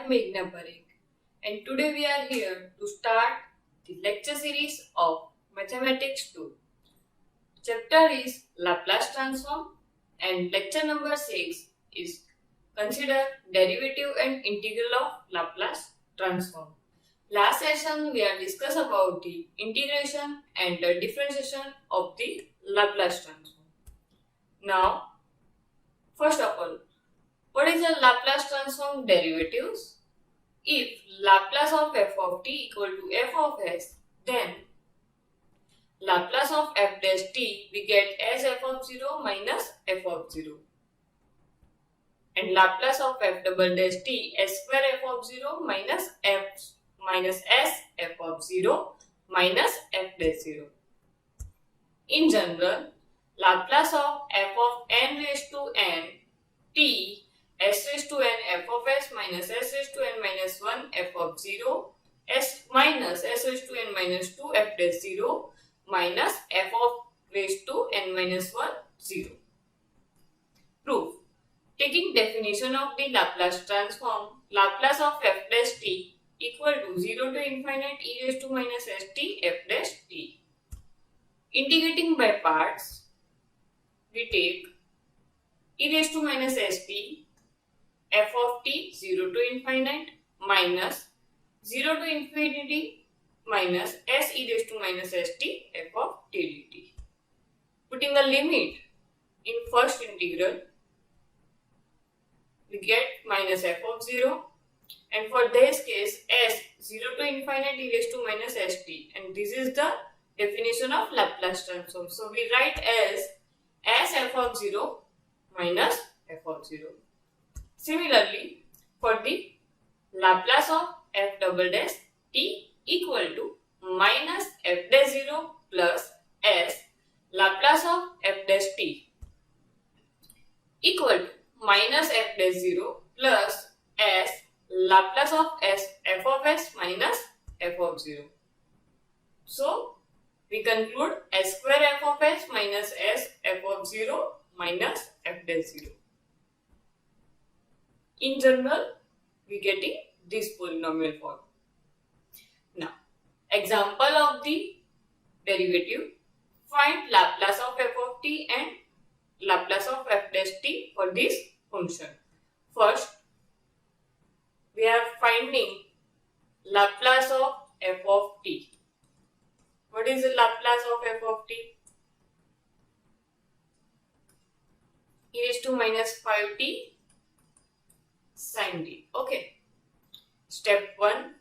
am Meghna Parekh, and today we are here to start the lecture series of Mathematics-02. Chapter is Laplace transform and lecture number 6 is Consider derivative and integral of Laplace transform. Last session we have discussed about the integration and the differentiation of the Laplace transform. Now, first of all, what is the Laplace transform derivatives? If Laplace of f of t equal to f of s, then Laplace of f dash t we get as f of 0 minus f of 0. And Laplace of f double dash t s square f of 0 minus s f of 0 minus f dash 0. In general, Laplace of f of n raised to n t s raised to n f of s minus s raised to n minus 1 f of 0 s minus s raised to n minus 2 f dash 0 minus f of raised to n minus 1 0. Proof. Taking definition of the Laplace transform, Laplace of f dash t equal to 0 to infinite e raised to minus st f dash t. Integrating by parts, we take e raised to minus st f of t 0 to infinite minus 0 to infinity minus s e raised to minus st f of t dt. Putting the limit in first integral, we get minus f of 0, and for this case s 0 to infinite e raised to minus st, and this is the definition of Laplace transform. So we write as f of 0 minus f of 0. Similarly, for the Laplace of f double dash t equal to minus f dash 0 plus s Laplace of f dash t equal to minus f dash 0 plus s Laplace of f of s minus f of 0. So we conclude s square f of s minus s f of 0 minus f dash 0. In general, we getting this polynomial form. Now, example of the derivative. Find Laplace of f of t and Laplace of f dash t for this function. First, we are finding Laplace of f of t. What is the Laplace of f of t? E raised to minus 5t sin t. Okay. Step 1.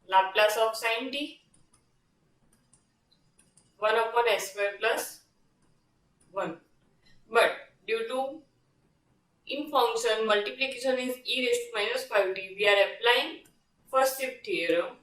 Laplace of sin t 1 upon s square plus 1. But due to in function multiplication is e raised to minus 5t, we are applying first shift theorem.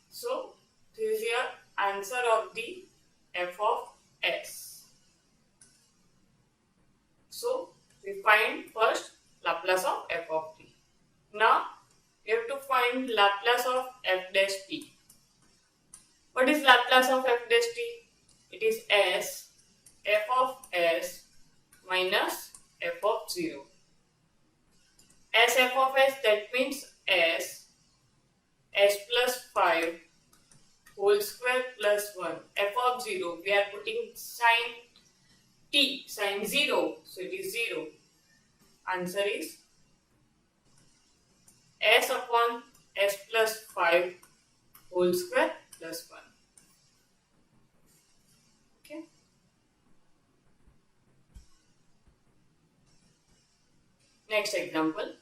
So this is your answer of the f of s. So we find first Laplace of f of t. Now we have to find Laplace of f dash t. What is Laplace of f dash t? It is s f of s minus f of 0. S f of s, that means s plus 5 whole square plus 1. F of 0, we are putting sin t, sin 0, so it is 0. Answer is s upon s plus 5 whole square plus 1. Okay. Next example.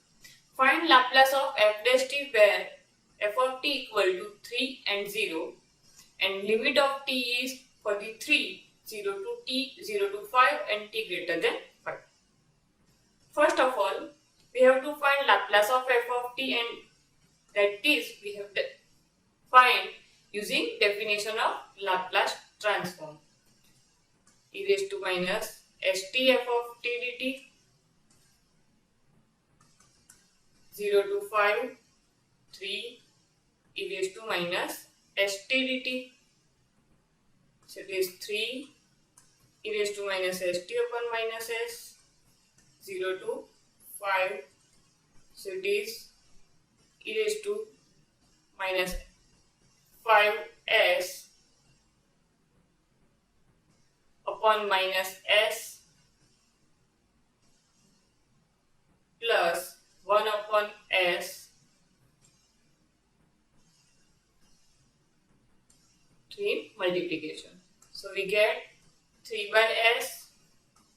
Find Laplace of f dash t where f of t equal to 3 and 0 and limit of t is for the 3 0 to t 0 to 5 and t greater than 5. First of all, we have to find Laplace of f of t, and that is we have to find using definition of Laplace transform. E raised to minus st f of t dt 0 to 5 3 e raised to minus st dt. So it is 3 e raised to minus st upon minus s, 0 to 5. So it is e raised to minus 5s upon minus s plus 1 upon s 3 multiplication. So we get 3 by s,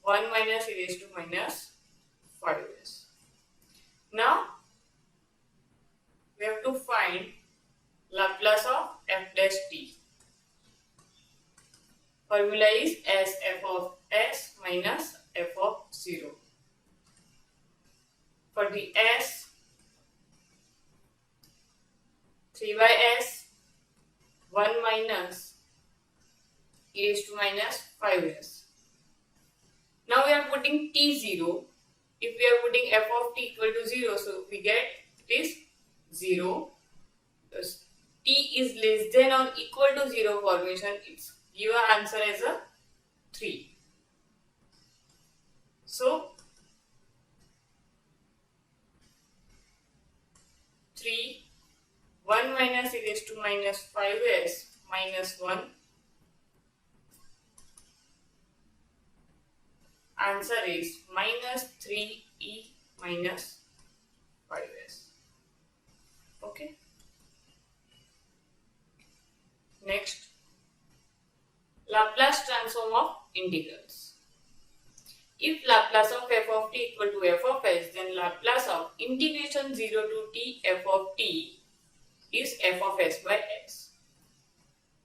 1 minus e raised to minus 5s. Now we have to find Laplace of f dash t. Formula is as f of s minus f of 0. For the s, 3 by s, 1 minus e raised to minus 5s. Now we are putting t0. If we are putting f of t equal to 0, so we get it is 0. Because t is less than or equal to 0 formation, it's give our answer as a 3. So 3, 1 minus e raised to minus 5s minus 1. Answer is minus 3e minus 5s. Okay. Next, Laplace transform of integrals. If Laplace of f of t equal to f of s, then Laplace of integration 0 to t f of t is f of s by s.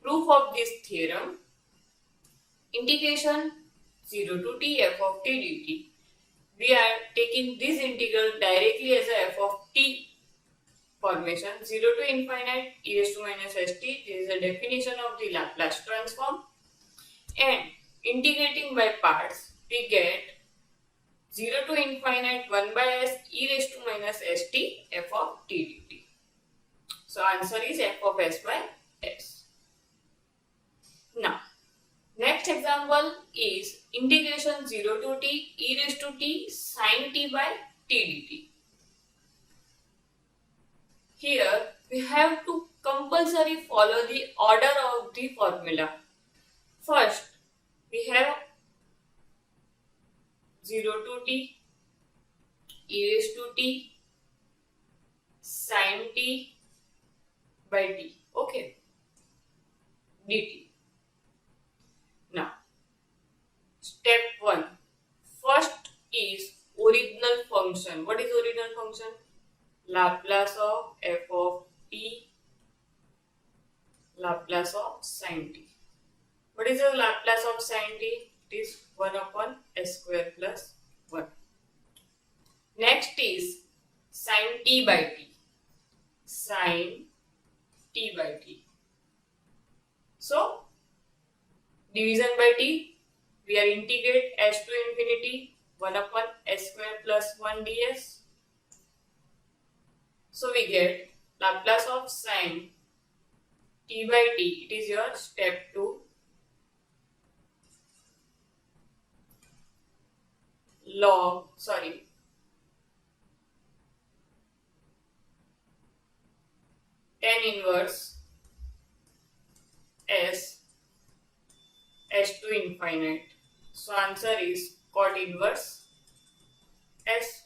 Proof of this theorem: integration 0 to t f of t dt. We are taking this integral directly as a f of t formation, 0 to infinite e raised to minus st. This is the definition of the Laplace transform. And integrating by parts, we get 0 to infinite 1 by s e raised to minus st f of t dt. So answer is f of s by s. Now, next example is integration 0 to t e raised to t sin t by t dt. Here we have to compulsory follow the order of the formula. First, we have 0 to t e raised to t sin t by t. Okay, dt. Now, step 1. First is original function. What is original function? Laplace of f of t, Laplace of sin t. What is the Laplace of sin t? It is 1 upon s square plus 1. Next is sin t by t. Sin t by t. So, division by t, we are integrate s to infinity 1 upon s square plus 1 ds. So we get Laplace of sin t by t. It is your step 2. Tan inverse s to infinite. So answer is cot inverse s.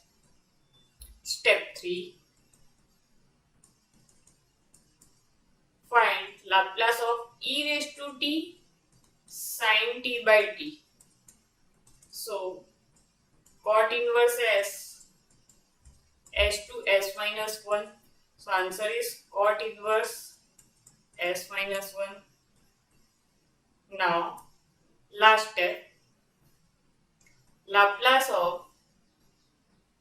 Step 3. Find Laplace of e raised to t sin t by t. So cot inverse s to s minus 1. So answer is cot inverse s minus 1. Now last step, Laplace of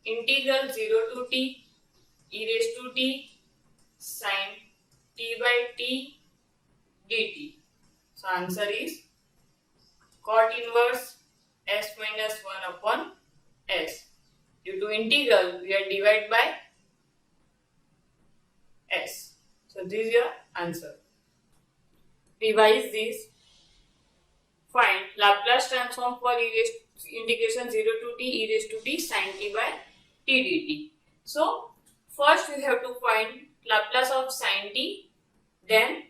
integral 0 to t e raised to t sin t by t dt. So answer is cot inverse s minus 1 upon s. Due to integral, we are divided by s. So this is your answer. Revise this. Find Laplace transform for integration 0 to t e raised to t sin t by t dt. So first we have to find Laplace of sin t, then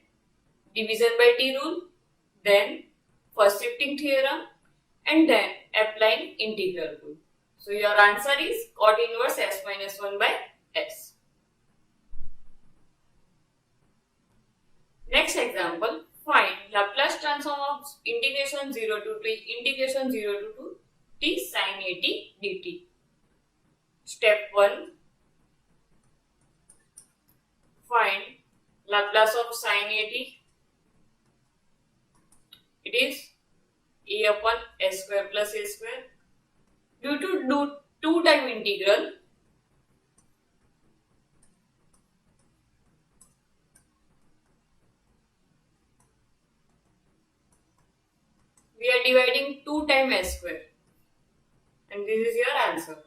division by t rule, then first shifting theorem, and then applying integral rule. So your answer is cot inverse s minus 1 by s. Next example, find Laplace transform of integration 0 to t sin a t dt. Step 1, find Laplace of sin a t. It is a upon s square plus a square. Due to two-time integral, we are dividing 2 times s square, and this is your answer.